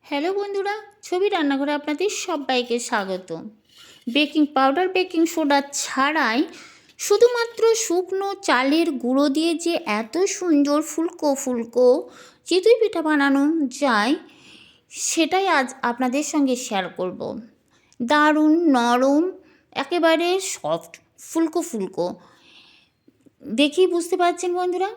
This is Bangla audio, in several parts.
হ্যালো বন্ধুরা, ছবি রান্নাঘরে আপনাদের সবাইকে স্বাগত। বেকিং পাউডার, বেকিং সোডা ছাড়াই শুধুমাত্র শুকনো চালের গুঁড়ো দিয়ে যে এত সুন্দর ফুলকো ফুলকো চিতই পিঠা বানানো যায়, সেটাই আজ আপনাদের সঙ্গে শেয়ার করব। দারুণ নরম, একেবারে সফট, ফুলকো ফুলকো। দেখেই বুঝতে পারছেন বন্ধুরা।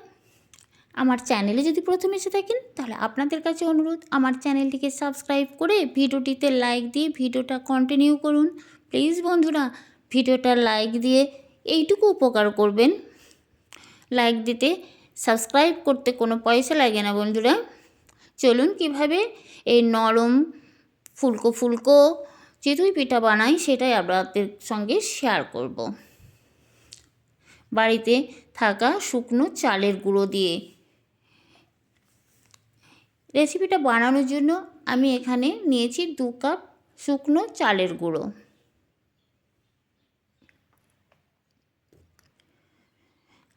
আমার চ্যানেলে যদি প্রথম এসে থাকেন তাহলে আপনাদের কাছে অনুরোধ, আমার চ্যানেলটিকে সাবস্ক্রাইব করে ভিডিওটিতে লাইক দিয়ে ভিডিওটা কন্টিনিউ করুন। প্লিজ বন্ধুরা, ভিডিওটা লাইক দিয়ে এইটুকু উপকার করবেন। লাইক দিতে, সাবস্ক্রাইব করতে কোনো পয়সা লাগে না বন্ধুরা। চলুন কিভাবে এই নরম ফুলকো ফুলকো চিতই পিঠা বানাই সেটাই আপনাদের সঙ্গে শেয়ার করব। বাড়িতে থাকা শুকনো চালের গুঁড়ো দিয়ে রেসিপিটা বানানোর জন্য আমি এখানে নিয়েছি 2 কাপ শুকনো চালের গুঁড়ো।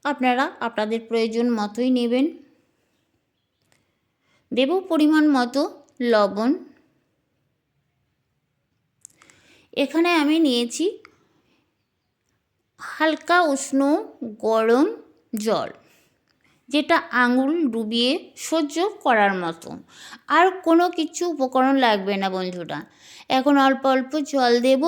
আপনারা আপনাদের প্রয়োজন মতোই নেবেন। দেব পরিমাণ মতো লবণ। এখানে আমি নিয়েছি হালকা উষ্ণ গরম জল, যেটা আঙুল ডুবিয়ে সহ্য করার মতো। আর কোনো কিছু উপকরণ লাগবে না বন্ধুরা। এখন অল্প অল্প জল দেব,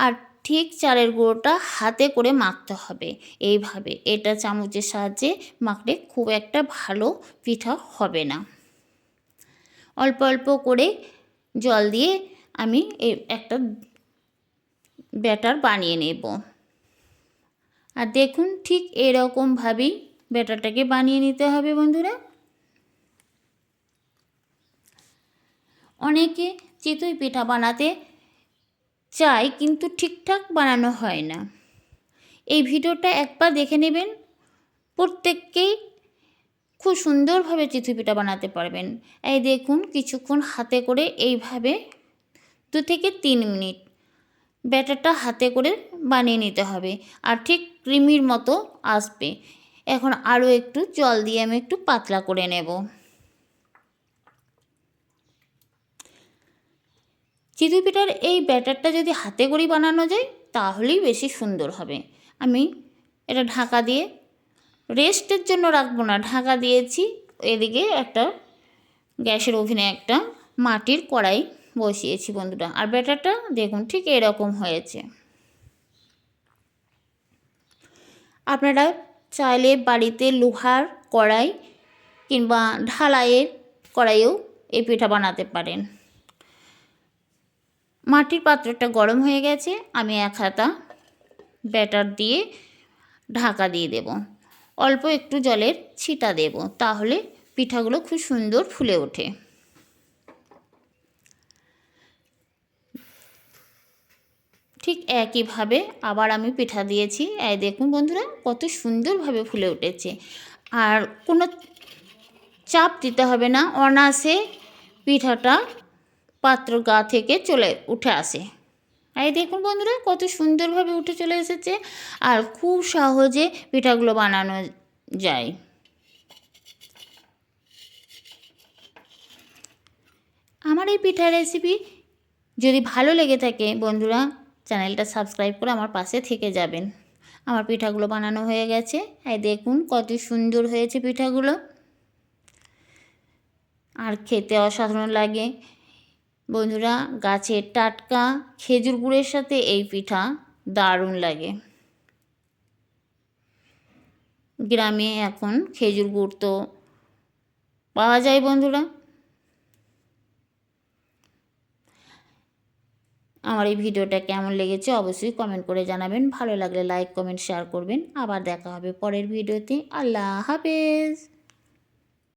আর ঠিক চালের গুঁড়োটা হাতে করে মাখতে হবে এইভাবে। এটা চামচের সাহায্যে মাখলে খুব একটা ভালো পিঠা হবে না। অল্প অল্প করে জল দিয়ে আমি একটা ব্যাটার বানিয়ে নেব। আর দেখুন, ঠিক এরকমভাবেই ব্যাটারটাকে বানিয়ে নিতে হবে বন্ধুরা। অনেকে চিতই পিঠা বানাতে চায় কিন্তু ঠিকঠাক বানানো হয় না। এই ভিডিওটা একবার দেখে নেবেন, প্রত্যেককেই খুব সুন্দরভাবে চিতই পিঠা বানাতে পারবেন। এই দেখুন, কিছুক্ষণ হাতে করে এইভাবে 2 থেকে 3 মিনিট ব্যাটারটা হাতে করে বানিয়ে নিতে হবে, আর ঠিক ক্রিমির মতো আসবে। এখন আরও একটু জল দিয়ে আমি একটু পাতলা করে নেব। চিতই পিঠার এই ব্যাটারটা যদি হাতে করেই বানানো যায় তাহলেই বেশি সুন্দর হবে। আমি এটা ঢাকা দিয়ে রেস্টের জন্য রাখবো না, ঢাকা দিয়েছি। এদিকে একটা গ্যাসের ওভেনে একটা মাটির কড়াই বসিয়েছি বন্ধুরা। আর ব্যাটারটা দেখুন ঠিক এরকম হয়েছে। আপনারা চাইলে বাড়িতে লোহার কড়াই কিংবা ঢালাইয়ের কড়াইয়েও এই পিঠা বানাতে পারেন। মাটির পাত্রটা গরম হয়ে গেছে, আমি 1 হাতা ব্যাটার দিয়ে ঢাকা দিয়ে দেব। অল্প একটু জলের ছিটা দেব, তাহলে পিঠাগুলো খুব সুন্দর ফুলে ওঠে। ঠিক একইভাবে আবার আমি পিঠা দিয়েছি। এই দেখুন বন্ধুরা, কত সুন্দরভাবে ফুলে উঠেছে। আর কোনো চাপ দিতে হবে না, অনায়াসে পিঠাটা পাত্র গা থেকে উঠে আসে। এই দেখুন বন্ধুরা, কত সুন্দরভাবে উঠে চলে এসেছে। আর খুব সহজে পিঠাগুলো বানানো যায়। আমার এই পিঠার রেসিপি যদি ভালো লেগে থাকে বন্ধুরা, চ্যানেলটা সাবস্ক্রাইব করে আমার পাশে থেকে যাবেন। আমার পিঠাগুলো বানানো হয়ে গেছে। এই দেখুন কত সুন্দর হয়েছে পিঠাগুলো, আর খেতে অসাধারণ লাগে বন্ধুরা। গাছের টাটকা খেজুর গুড়ের সাথে এই পিঠা দারুণ লাগে। গ্রামে এখন খেজুর গুড় তো পাওয়া যায় বন্ধুরা। আমার এই ভিডিওটা কেমন লেগেছে অবশ্যই কমেন্ট করে জানাবেন। ভালো লাগলে লাইক কমেন্ট শেয়ার করবেন। আবার দেখা হবে পরের ভিডিওতে। আল্লাহ হাফেজ।